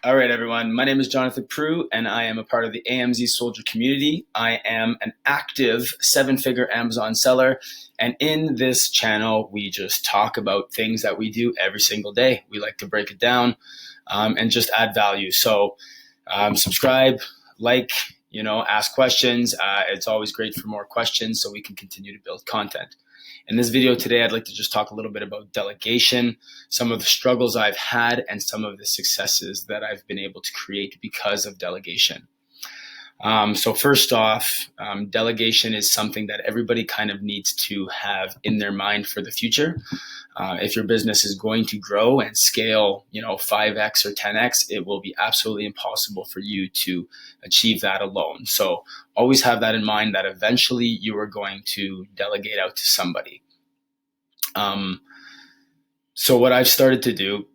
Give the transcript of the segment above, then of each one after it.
All right, everyone. My name is Jonathan Prue, and I am a part of the AMZ Soldier community. I am an active seven-figure Amazon seller, and in this channel, we just talk about things that we do every single day. We like to break it down and just add value. So subscribe, like, ask questions. It's always great for more questions so we can continue to build content. In this video today, I'd like to just talk a little bit about delegation, some of the struggles I've had, and some of the successes that I've been able to create because of delegation. So first off, delegation is something that everybody kind of needs to have in their mind for the future. If your business is going to grow and scale, 5x or 10x, it will be absolutely impossible for you to achieve that alone. So always have that in mind that eventually you are going to delegate out to somebody. So what I've started to do,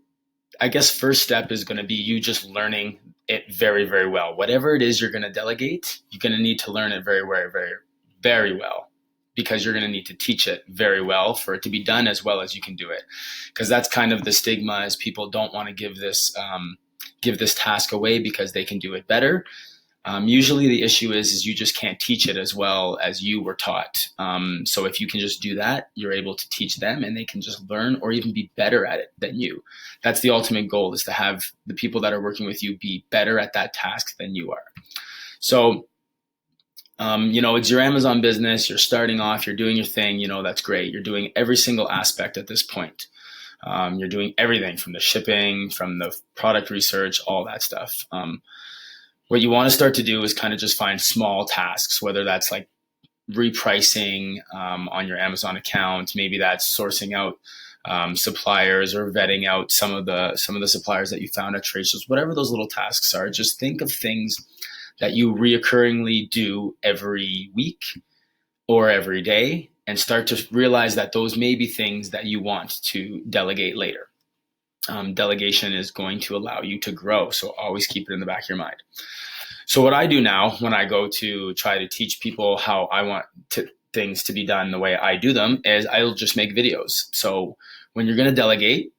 I guess first step is going to be you just learning it very, very well. Whatever it is you're going to delegate, you're going to need to learn it very, very, very, very well, because you're going to need to teach it very well for it to be done as well as you can do it. Because that's kind of the stigma, is people don't want to give this task away because they can do it better. Usually the issue is you just can't teach it as well as you were taught. So if you can just do that, you're able to teach them and they can just learn or even be better at it than you. That's the ultimate goal, is to have the people that are working with you be better at that task than you are. So, it's your Amazon business. You're starting off, you're doing your thing, that's great. You're doing every single aspect at this point. You're doing everything from the shipping, from the product research, all that stuff. What you want to start to do is kind of just find small tasks, whether that's like repricing on your Amazon account. Maybe that's sourcing out suppliers or vetting out some of the suppliers that you found at trade shows. Whatever those little tasks are, just think of things that you reoccurringly do every week or every day, and start to realize that those may be things that you want to delegate later. Delegation is going to allow you to grow, so always keep it in the back of your mind. So what I do now when I go to try to teach people how I want things to be done the way I do them is I'll just make videos. So when you're going to delegate,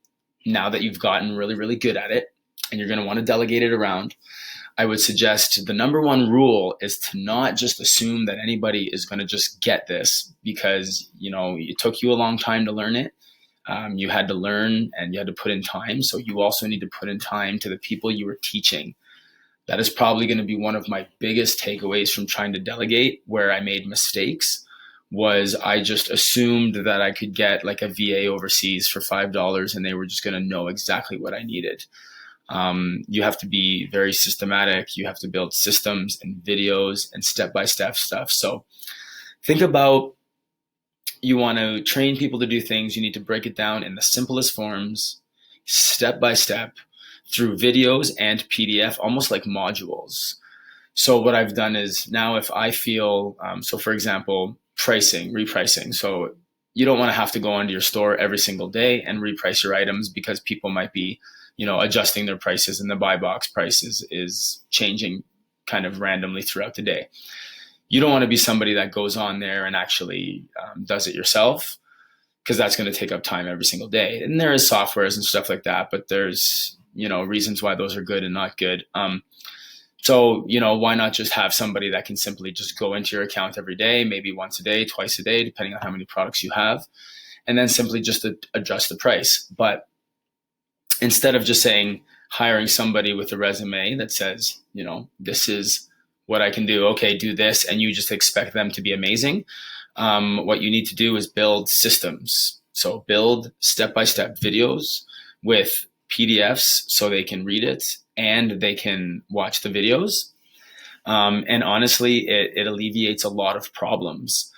now that you've gotten really, really good at it and you're going to want to delegate it around, I would suggest the number one rule is to not just assume that anybody is going to just get this, because, it took you a long time to learn it. You had to learn and you had to put in time. So you also need to put in time to the people you were teaching. That is probably going to be one of my biggest takeaways from trying to delegate, where I made mistakes, was I just assumed that I could get like a VA overseas for $5 and they were just going to know exactly what I needed. You have to be very systematic. You have to build systems and videos and step-by-step stuff. So think about, you want to train people to do things, you need to break it down in the simplest forms, step by step, through videos and PDF, almost like modules. So what I've done is, now if I feel, so for example, repricing. So you don't want to have to go onto your store every single day and reprice your items, because people might be, adjusting their prices, and the buy box price is changing kind of randomly throughout the day. You don't want to be somebody that goes on there and actually does it yourself, because that's going to take up time every single day. And there is softwares and stuff like that, but there's, reasons why those are good and not good. So, why not just have somebody that can simply just go into your account every day, maybe once a day, twice a day, depending on how many products you have, and then simply just adjust the price. But instead of just hiring somebody with a resume that says, this is what I can do, okay, do this, and you just expect them to be amazing. What you need to do is build systems. So build step-by-step videos with PDFs so they can read it and they can watch the videos. And honestly, it alleviates a lot of problems.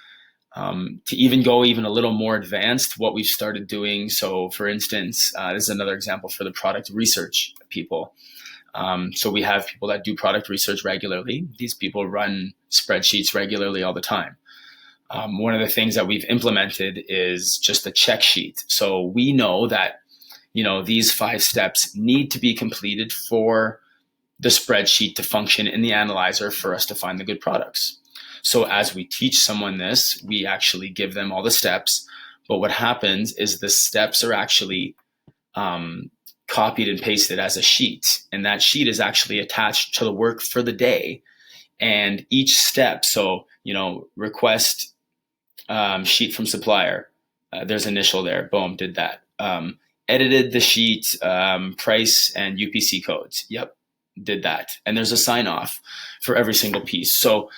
To even go even a little more advanced, what we've started doing. So for instance, this is another example for the product research people. So we have people that do product research regularly. These people run spreadsheets regularly all the time. One of the things that we've implemented is just a check sheet. So we know that, these 5 steps need to be completed for the spreadsheet to function in the analyzer for us to find the good products. So as we teach someone this, we actually give them all the steps. But what happens is the steps are actually copied and pasted as a sheet. and that sheet is actually attached to the work for the day. And each step, so, request sheet from supplier, there's initial there, boom, did that. Edited the sheet, price and UPC codes, yep, did that. And there's a sign off for every single piece. So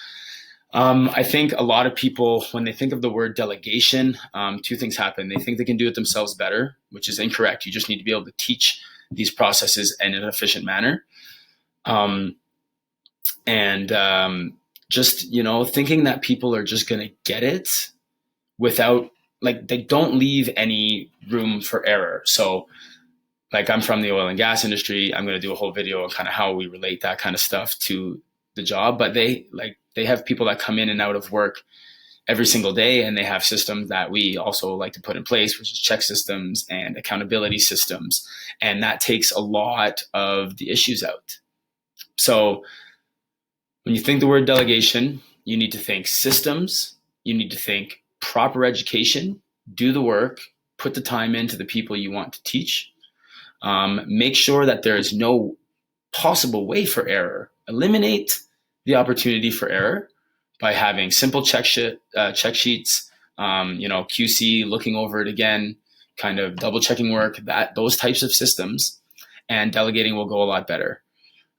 I think a lot of people, when they think of the word delegation, two things happen. They think they can do it themselves better, which is incorrect. You just need to be able to teach these processes in an efficient manner. Just, thinking that people are just going to get it without, like, they don't leave any room for error. So, like, I'm from the oil and gas industry. I'm going to do a whole video on kind of how we relate that kind of stuff to the job. But they have people that come in and out of work every single day, and they have systems that we also like to put in place, which is check systems and accountability systems. And that takes a lot of the issues out. So when you think the word delegation, you need to think systems, you need to think proper education, do the work, put the time into the people you want to teach. Make sure that there is no possible way for error. Eliminate the opportunity for error by having simple check sheets, QC, looking over it again, kind of double checking work, those types of systems, and delegating will go a lot better.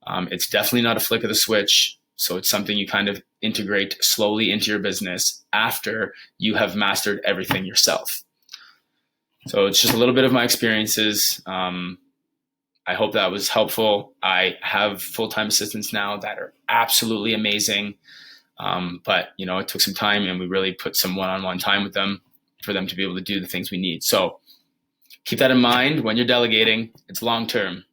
It's definitely not a flick of the switch. So it's something you kind of integrate slowly into your business after you have mastered everything yourself. So it's just a little bit of my experiences. I hope that was helpful. I have full-time assistants now that are absolutely amazing. But, it took some time, and we really put some one-on-one time with them for them to be able to do the things we need. So keep that in mind when you're delegating. It's long-term.